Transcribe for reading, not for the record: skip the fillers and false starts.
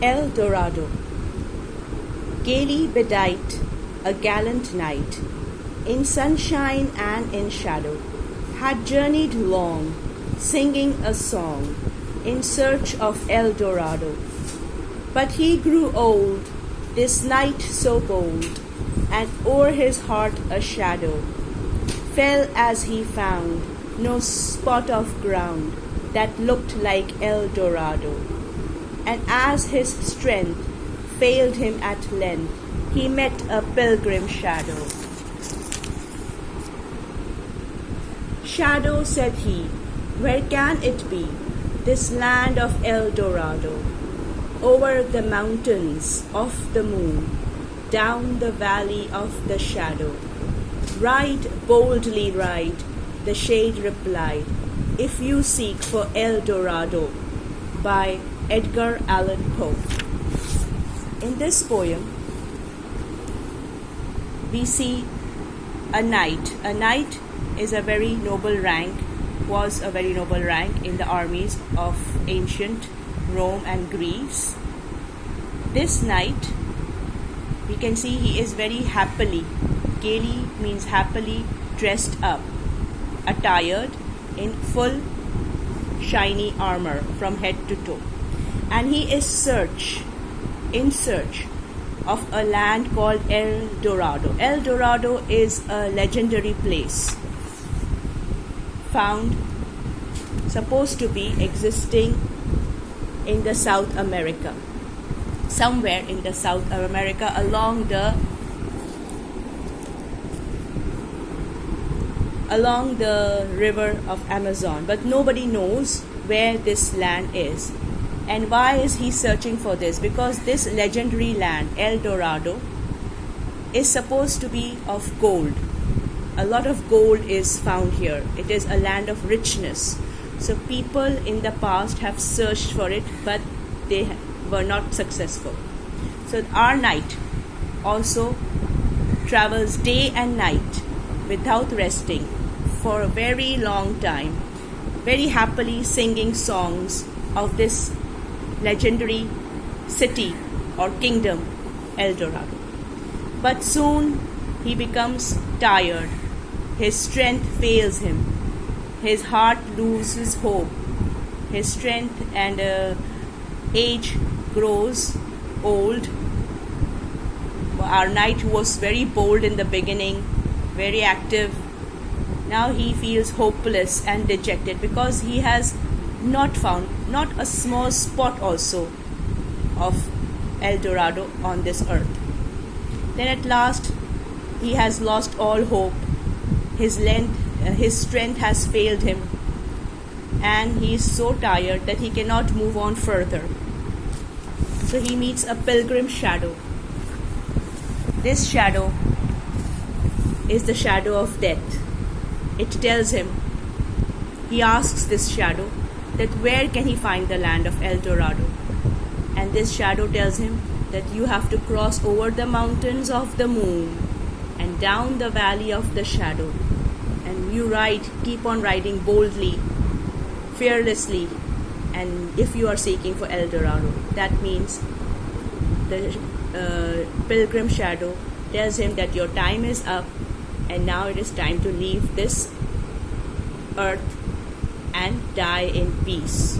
El Dorado. Gaily bedight, a gallant knight, in sunshine and in shadow, had journeyed long, singing a song, in search of El Dorado. But he grew old, this knight so bold, and o'er his heart a shadow fell as he found no spot of ground that looked like El Dorado. And as his strength failed him at length, he met a pilgrim shadow. Shadow, said he, where can it be, this land of El Dorado? Over the mountains of the moon, down the valley of the shadow. Ride, boldly ride, the shade replied, if you seek for El Dorado. By Edgar Allan Poe. In this poem, we see a knight. A knight is a very noble rank, was a very noble rank in the armies of ancient Rome and Greece. This knight, we can see he is very happily, gaily means happily dressed up, attired in full shiny armor from head to toe. And he is in search of a land called El Dorado. El Dorado is a legendary place found, supposed to be existing in the South America, somewhere in the South America along the river of Amazon. But nobody knows where this land is. And why is he searching for this? Because this legendary land, El Dorado, is supposed to be of gold. A lot of gold is found here. It is a land of richness. So people in the past have searched for it, but they were not successful. So our knight also travels day and night without resting for a very long time, very happily singing songs of this legendary city or kingdom, El Dorado. But soon he becomes tired, his strength fails him, his heart loses hope, his strength and age grows old. Our knight, who was very bold in the beginning, very active, now he feels hopeless and dejected because he has not found not a small spot also of El Dorado on this earth. Then at last he has lost all hope. His strength has failed him, and he is so tired that he cannot move on further. So he meets a pilgrim shadow. This shadow is the shadow of death. It tells him, he asks this shadow that where can he find the land of El Dorado? And this shadow tells him that you have to cross over the mountains of the moon and down the valley of the shadow. And you keep on riding boldly, fearlessly. And if you are seeking for El Dorado, that means the pilgrim shadow tells him that your time is up and now it is time to leave this earth and die in peace.